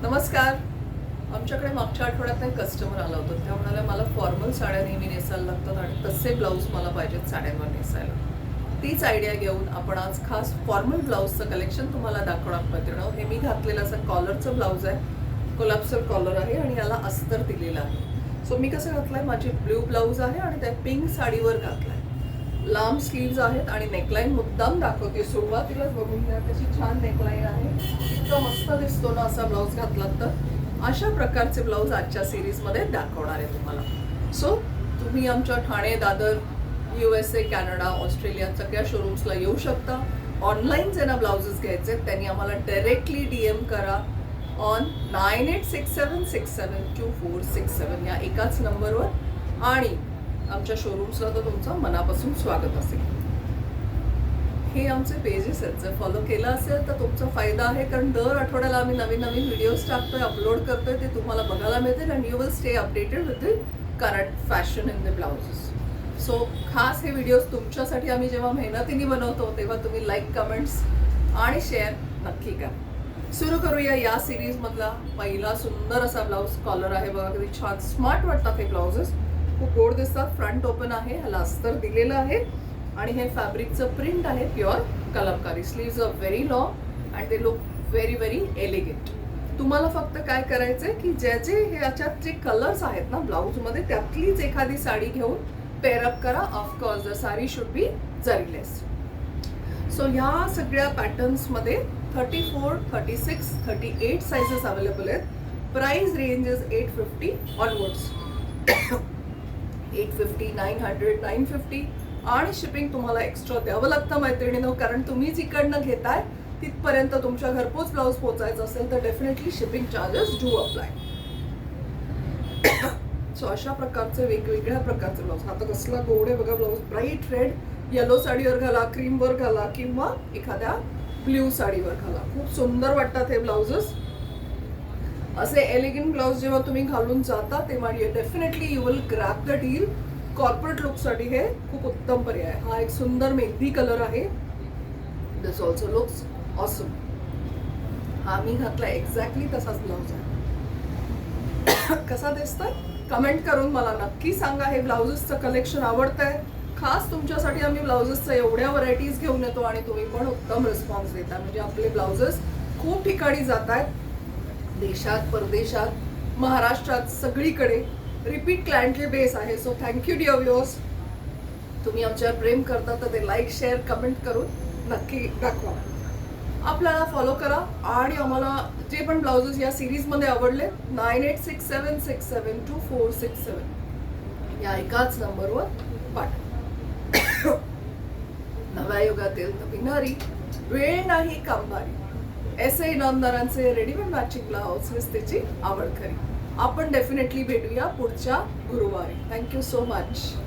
नमस्कार. आमच्याकडे मागच्या आठवड्यात एक कस्टमर आला होता. त्या म्हणाल्या मला फॉर्मल साड्या नेहमी नेसायला लागतात आणि तसे ब्लाऊज मला पाहिजेत साड्यांवर नेसायला. तीच आयडिया घेऊन आपण आज खास फॉर्मल ब्लाऊजचं कलेक्शन तुम्हाला दाखवणार मैत्रिणींनो. हे मी घातलेलं असं कॉलरचं ब्लाऊज आहे, कोलॅप्सर कॉलर आहे आणि याला अस्तर दिलेलं आहे. सो मी कसं घातलंय, माझी ब्ल्यू ब्लाऊज आहे आणि त्या पिंक साडीवर घातलाय. लांब स्लीव्ज आहेत आणि नेकलाईन मुद्दाम दाखवते. सुरुवातीलाच बघून घ्या कशी छान नेकलाईन आहे. इतका मस्त दिसतो ना असा ब्लाऊज घातलात तर. अशा प्रकारचे ब्लाऊज आजच्या सिरीजमध्ये दाखवणार आहे तुम्हाला. सो तुम्ही आमच्या Thane, Dadar, USA, Canada, Australia सगळ्या शोरूम्सला येऊ शकता. ऑनलाईन ज्यांना ब्लाउजेस घ्यायचे त्यांनी आम्हाला डायरेक्टली DM करा ऑन 9867672467 या एकाच नंबरवर आणि आमच्या शोरूम्सला तर तुमचं मनापासून स्वागत असेल. हे आमचे पेजेस आहेत, जर फॉलो केलं असेल तर तुमचा फायदा आहे, कारण दर आठवड्याला आम्ही नवीन नवीन व्हिडिओज टाकतोय, अपलोड करतोय, ते तुम्हाला बघायला मिळतील and you will stay updated with the current fashion in the blouses. So खास हे व्हिडिओज तुमच्यासाठी आम्ही जेव्हा मेहनतीने बनवतो तेव्हा तुम्ही लाईक, कमेंट्स आणि शेअर नक्की करा. सुरू करूया या सिरीजमधला पहिला सुंदर असा ब्लाऊज. कॉलर आहे बघा, किती छान स्मार्ट वाटतात हे ब्लाउजेस. खूप गोड दिसतात. फ्रंट ओपन आहे, ह्याला अस्तर दिलेलं आहे आणि हे फॅब्रिकचं प्रिंट आहे, pure kalamkari. Sleeves are very long and they look very very elegant. तुम्हाला फक्त काय करायचंय की ज्याचे ह्याच्यात जे कलर्स आहेत ना ब्लाऊजमध्ये, त्यातलीच एखादी साडी घेऊन पेअरअप करा. Of course the sari should be zariless. So ह्या सगळ्या पॅटर्न्समध्ये 34, 36, 38 साइजेस अवेलेबल आहेत. Price range is 850 onwards. 850, 900, 950 आणि शिपिंग तुम्हाला एक्स्ट्रा द्यावं लागतं मैत्रिणींनो, कारण तुम्ही जिकडनं घेताय तिथपर्यंत तुमच्या घरपोच ब्लाऊज पोहोचायचं असेल तर definitely shipping charges do apply. So अशा प्रकारचे वेगवेगळ्या प्रकारचे ब्लाऊज. आता कसला गोड आहे बघा ब्लाऊज. ब्राईट रेड, येलो साडीवर घाला, क्रीमवर घाला किंवा एखाद्या ब्ल्यू साडीवर घाला. खूप सुंदर वाटतात हे ब्लाउजेस. असे एलिगंट ब्लाऊज जेव्हा तुम्ही घालून जाता तेव्हा definitely you will grab the deal. Corporate लुकसाठी हे खूप उत्तम पर्याय. हा एक सुंदर मेहंदी कलर आहे. दिस ऑल्सो लुक्स ऑसम. हा मी घातला एक्झॅक्टली तसाच ब्लाऊज आहे. कसा दिसतोय कमेंट करून मला नक्की सांगा. हे ब्लाउजेसचं कलेक्शन आवडतंय. खास तुमच्यासाठी आम्ही ब्लाउजेसचं एवढ्या व्हरायटीज घेऊन येतो आणि तुम्ही पण उत्तम रिस्पॉन्स देता. म्हणजे आपले ब्लाउजेस खूप ठिकाणी जात आहेत, देशात, परदेशात, महाराष्ट्रात, सगळीकडे. रिपीट क्लायंटली बेस आहे. So thank you dear viewers. तुम्ही आमच्यावर प्रेम करता तर ते लाईक, शेअर, कमेंट करून नक्की दाखवा. आपल्याला फॉलो करा आणि आम्हाला जे पण ब्लाउजेस या सिरीजमध्ये आवडले 9867672467 या एकाच नंबरवर पाठवा. नव्या युगातील नवीनारी, वेळ नाही कामगारी, एसए इनामदारांचे रेडीमेड मॅचिंग ब्लाउज हेच त्याची आवड खरी. आपण डेफिनेटली भेटूया पुढच्या गुरुवारी. Thank you so much.